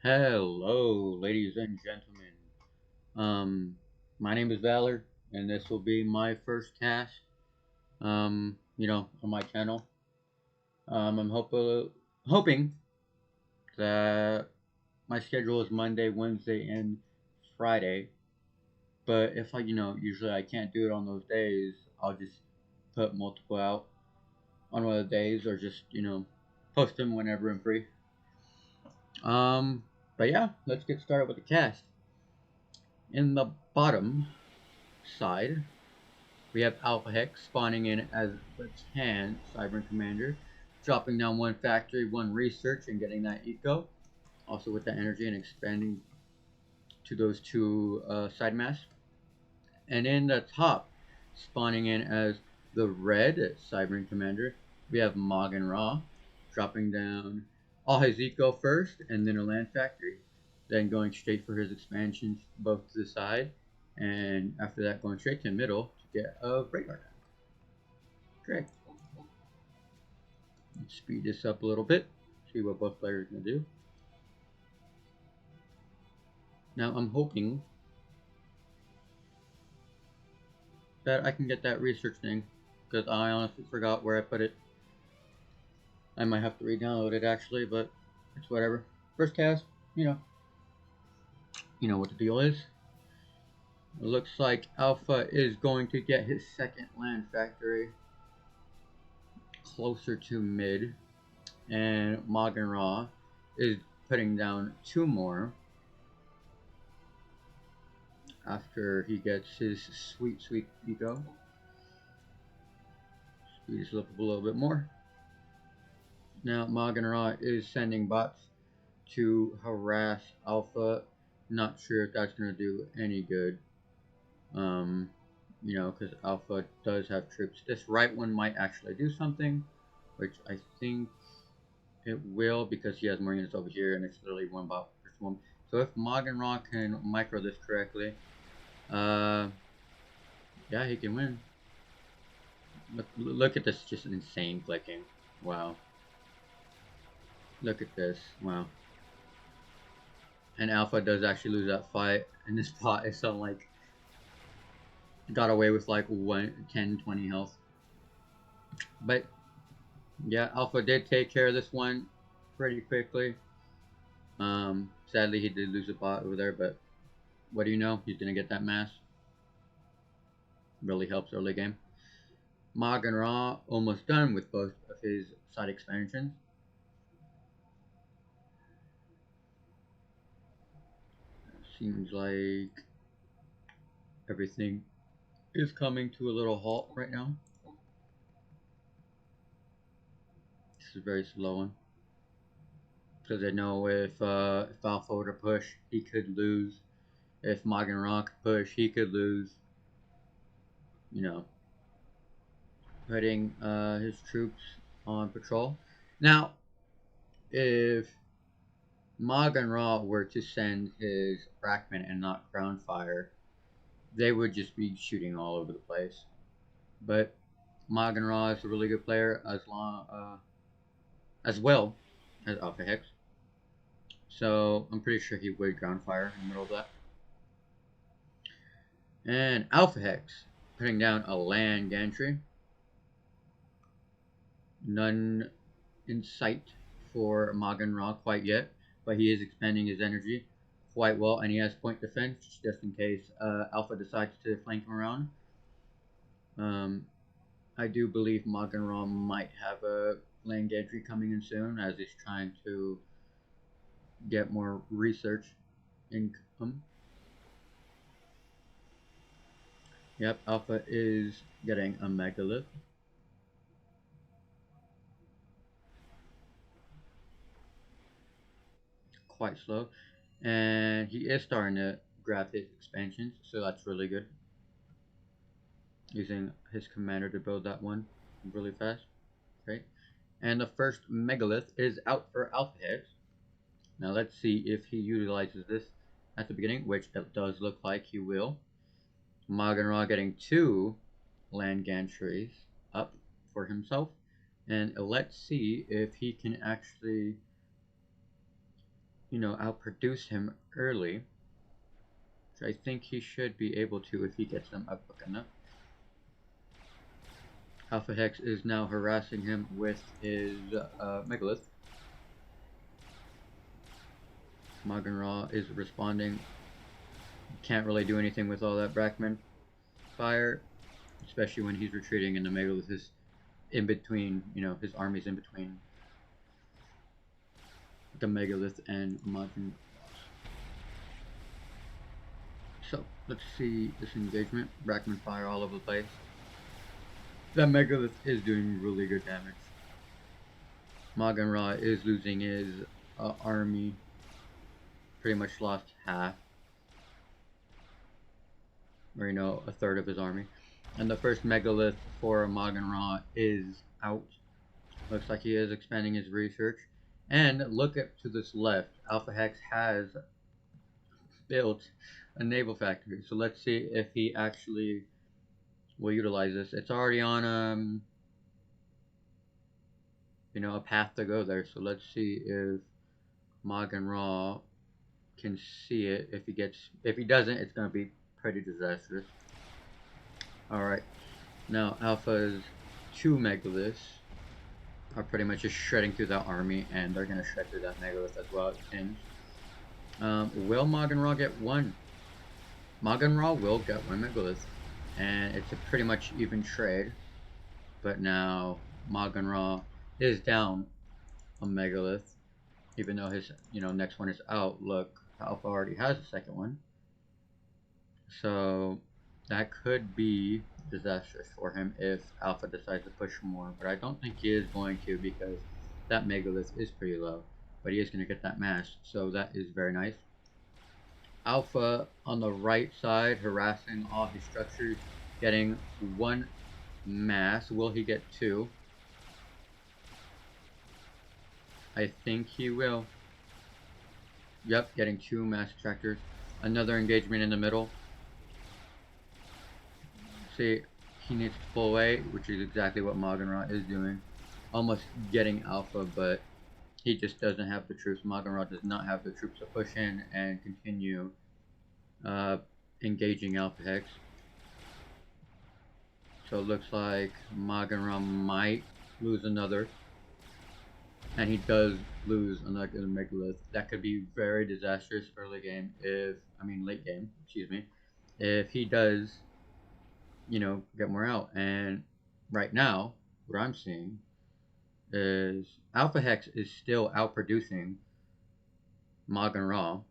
Hello, ladies and gentlemen. Um, my name is Valor, and this will be my first cast. On my channel. I'm hoping that my schedule is Monday, Wednesday, and Friday. But if usually I can't do it on those days, I'll just put multiple out on one of the days, or just post them whenever I'm free. Um, but yeah, let's get started with the cast. In the bottom side, we have Alphahex spawning in as the Tan Cyber Commander, dropping down one factory, one research, and getting that eco. Also with that energy and expanding to those two side masks. And in the top, spawning in as the Red Cyber Commander, we have Maugan, dropping down all his eco first, and then a land factory. Then going straight for his expansions both to the side, and after that going straight to the middle to get a radar. Great. Let's speed this up a little bit, see what both players are going to do. Now I'm hoping that I can get that research thing, because I honestly forgot where I put it. I might have to re-download it actually, but it's whatever. First cast, you know what the deal is. It looks like Alpha is going to get his second land factory closer to mid, and Maugan is putting down two more after he gets his sweet eco. Speed this up a little bit more. Now Maugan is sending bots to harass Alpha. Not sure if that's going to do any good. Because Alpha does have troops. This right one might actually do something, which I think it will, because he has more units over here, and it's literally one bot per swarm. So if Maugan can micro this correctly, yeah, he can win. Look at this, just insane clicking. Wow. Look at this. Wow. And Alpha does actually lose that fight, and this bot is something like got away with like 10, 20 health. But yeah, Alpha did take care of this one pretty quickly. Sadly he did lose a bot over there, but what do you know? He's gonna get that mass. Really helps early game. Maugan almost done with both of his side expansions. Seems like everything is coming to a little halt right now. This is a very slow one, because I know if Alpha were to push, he could lose. If Maugan could push, he could lose. Putting his troops on patrol. Now, if Maugan were to send his Brackman and not ground fire, they would just be shooting all over the place. But Maugan is a really good player, as well as Alphahex. So I'm pretty sure he would ground fire in the middle of that. And Alphahex putting down a land gantry. None in sight for Maugan quite yet, but he is expanding his energy quite well, and he has point defense just in case Alpha decides to flank him around. I do believe Maugan might have a land gantry coming in soon, as he's trying to get more research income. Yep, Alpha is getting a megalith. Quite slow, and he is starting to grab his expansions, so that's really good. Using his commander to build that one really fast. Great. And the first megalith is out for Alphahex. Now let's see if he utilizes this at the beginning, which it does look like he will. Maugan getting two land gantries up for himself. And let's see if he can actually, outproduce him early. Which I think he should be able to if he gets them up quick enough. Alphahex is now harassing him with his Megalith. Maugan is responding. Can't really do anything with all that Brackman fire, especially when he's retreating and the Megalith is in between, his army's in between the Megalith and Maugan. So, let's see this engagement. Brackman fire all over the place. That Megalith is doing really good damage. Maugan is losing his army. Pretty much lost half. Or, a third of his army. And the first Megalith for Maugan is out. Looks like he is expanding his research. And look up to this left. Alphahex has built a naval factory. So let's see if he actually will utilize this. It's already on a path to go there. So let's see if Maugan can see it. If he doesn't, it's gonna be pretty disastrous. Alright. Now Alpha's 2 Megaliths are pretty much just shredding through that army, and they're gonna shred through that Megalith as well, it seems. Will Maugan get one? Maugan will get one Megalith, and it's a pretty much even trade. But now Maugan is down a Megalith, even though his next one is out. Look, Alpha already has a second one, so that could be disastrous for him if Alpha decides to push more. But I don't think he is going to, because that Megalith is pretty low. But he is going to get that mass, so that is very nice. Alpha on the right side, harassing all his structures, getting 1 mass. Will he get 2? I think he will. Yep, getting 2 mass tractors. Another engagement in the middle. See, he needs to pull away, which is exactly what Maugan is doing. Almost getting Alpha, but he just doesn't have the troops. Maugan does not have the troops to push in and continue engaging Alphahex. So it looks like Maugan might lose another. And he does lose another Megalith. That could be very disastrous early game late game, excuse me. If he does, get more out. And right now, what I'm seeing is Alphahex is still outproducing Maugan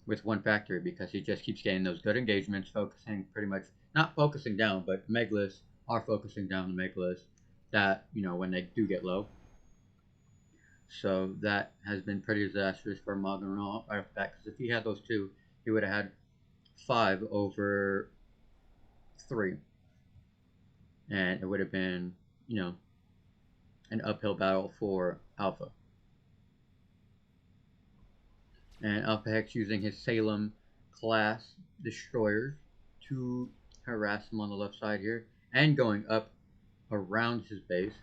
with 1 factory, because he just keeps getting those good engagements, focusing pretty much, not focusing down, but Megaliths are focusing down the Megaliths that, when they do get low. So that has been pretty disastrous for Maugan because if he had those 2, he would have had 5 over 3. And it would have been, an uphill battle for Alpha. And Alphahex using his Salem class destroyers to harass him on the left side here, and going up around his base,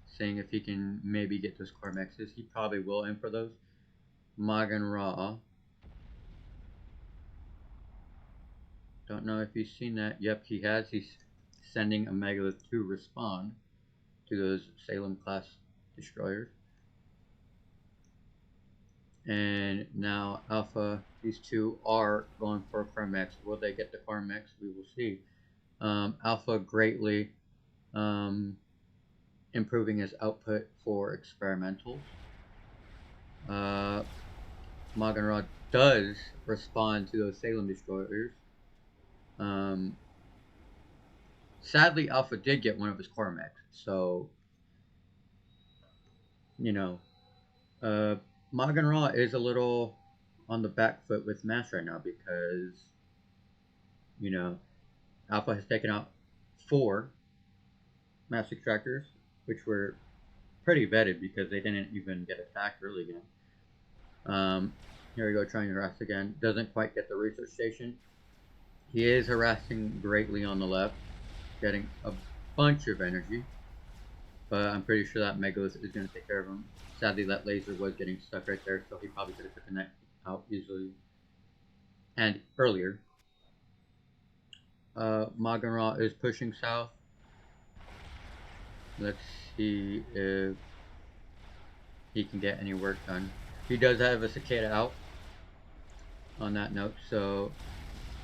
seeing if he can maybe get those Cormexes. He probably will aim for those. Maugan don't know if he's seen that. Yep, he has. He's sending a Megalith to respond to those Salem class destroyers. And now Alpha, these 2 are going for Cormex. Will they get the Cormex? We will see. Alpha greatly improving his output for experimentals. Maugan does respond to those Salem destroyers. Sadly, Alpha did get one of his Cormex, so Maugan is a little on the back foot with mass right now, because Alpha has taken out 4 mass extractors, which were pretty vetted because they didn't even get attacked early again. Here we go, trying to harass again. Doesn't quite get the research station. He is harassing greatly on the left, getting a bunch of energy. but I'm pretty sure that Megalith is going to take care of him. Sadly, that laser was getting stuck right there, so he probably could have taken that out easily and earlier. Maugan is pushing south. Let's see if he can get any work done. He does have a cicada out on that note, so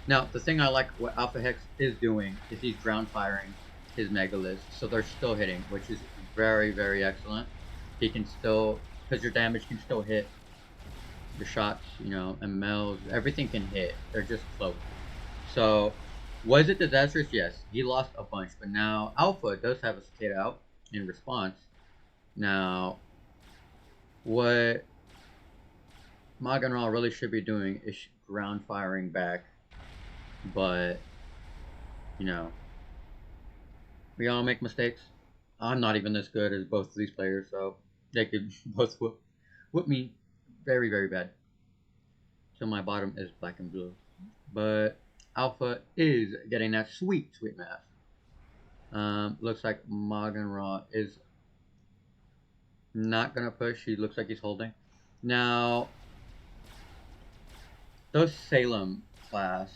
now the thing I like what Alphahex is doing is he's ground firing his Megalith, so they're still hitting, which is very, very excellent. He can still, because your damage can still hit, your shots, you know, MLs, everything can hit. They're just close. So, was it disastrous? Yes. He lost a bunch, but now Alpha does have a cicada out in response. Now, what Maugan really should be doing is ground firing back, but, you know, we all make mistakes. I'm not even this good as both of these players, so they could both whoop me very, very bad. So my bottom is black and blue. But Alpha is getting that sweet, sweet math. Looks like Maugan is not going to push. He looks like he's holding. Now, those Salem class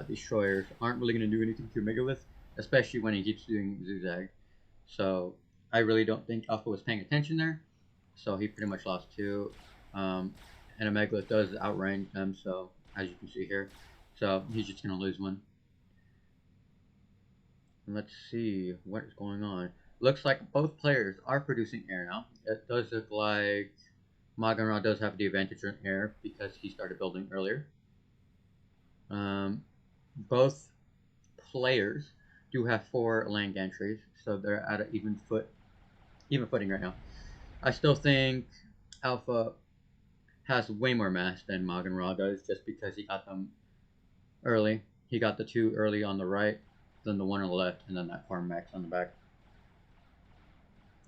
destroyers aren't really going to do anything to Megalith, especially when he keeps doing zigzag. So I really don't think Alpha was paying attention there. So he pretty much lost two. And a Megalith does outrange them, so as you can see here. So he's just going to lose one. Let's see what is going on. Looks like both players are producing air now. It does look like Maugan does have the advantage in air because he started building earlier. Both players do have 4 land gantries, so they're at an even footing right now. I still think Alpha has way more mass than Maugan does, just because he got them early. He got the 2 early on the right, then the 1 on the left, and then that farm max on the back.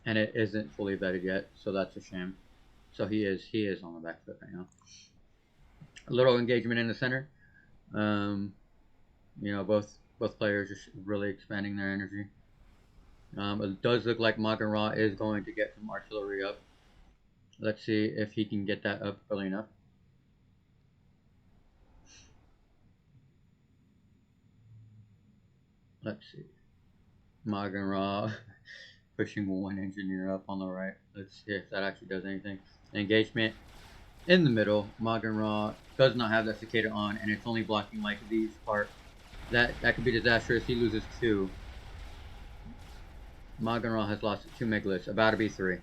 And it isn't fully vetted yet, so that's a shame. So he is on the back foot right now. A little engagement in the center. You know, both players are really expanding their energy. It does look like Maugan is going to get some artillery up. Let's see if he can get that up early enough. Let's see. Maugan pushing 1 engineer up on the right. Let's see if that actually does anything. Engagement in the middle. Maugan does not have that cicada on, and it's only blocking like these part. That could be disastrous. He loses 2. Maugan has lost 2 Megaliths, about to be 3.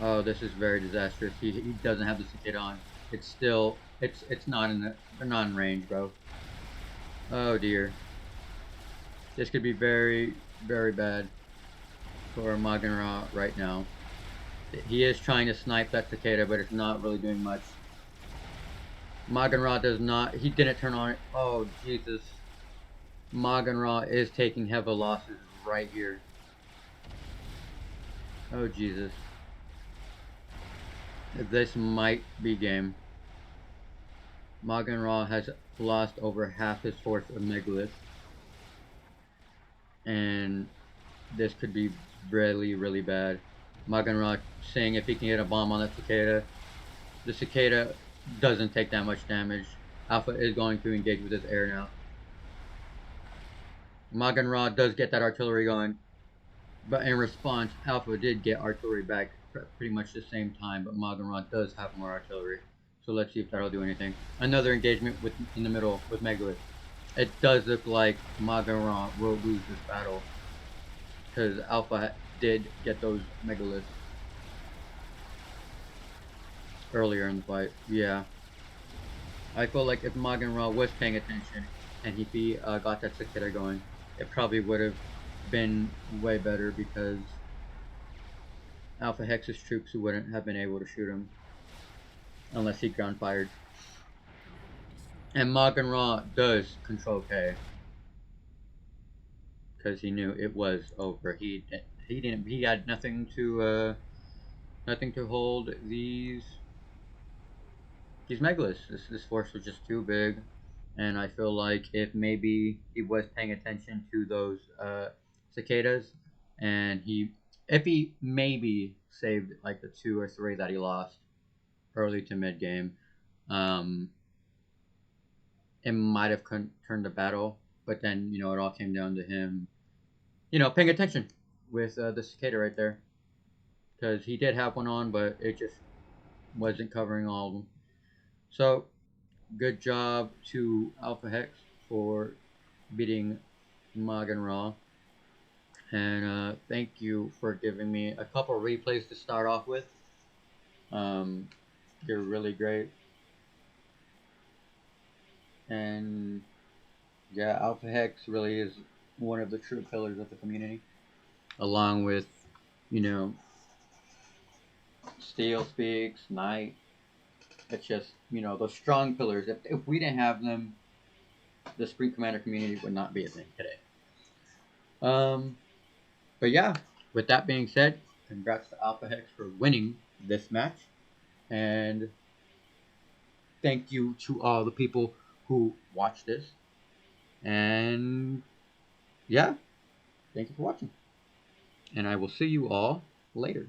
Oh, this is very disastrous. He doesn't have the cicada on. It's still it's not in the they're not in range, bro. Oh dear. This could be very, very bad for Maugan right now. He is trying to snipe that cicada, but it's not really doing much. Maugan does not. He didn't turn on it. Oh Jesus. Maugan is taking heavy losses right here. Oh Jesus. This might be game. Maugan has lost over half his force of Megalith. And this could be really, really bad. Maugan saying if he can get a bomb on that cicada. The cicada doesn't take that much damage. Alpha is going to engage with his air now. Maugan does get that artillery going, but in response, Alpha did get artillery back pretty much the same time, but Maugan does have more artillery. So let's see if that'll do anything. Another engagement in the middle with Megalith. It does look like Maugan will lose this battle, because Alpha did get those Megaliths earlier in the fight. Yeah. I feel like if Maugan was paying attention and he got that cicada going, it probably would have been way better, because Alphahex's troops wouldn't have been able to shoot him unless he ground fired. And Maugan does control K, because he knew it was over. He had nothing to hold these Megaliths. This force was just too big. And I feel like if maybe he was paying attention to those cicadas and if he maybe saved like the 2 or 3 that he lost early to mid game, um, it might have turned the battle. But then it all came down to him, paying attention with the cicada right there, because he did have one on, but it just wasn't covering all of them. So good job to Alphahex for beating Maugan Raw. And thank you for giving me a couple replays to start off with. They're really great. And yeah, Alphahex really is one of the true pillars of the community, along with, you know, StealSpeaks, Nite. It's just, those strong pillars. If we didn't have them, the Sprint Commander community would not be a thing today. Um, but yeah, with that being said, congrats to Alphahex for winning this match. And thank you to all the people who watched this. And yeah, thank you for watching. And I will see you all later.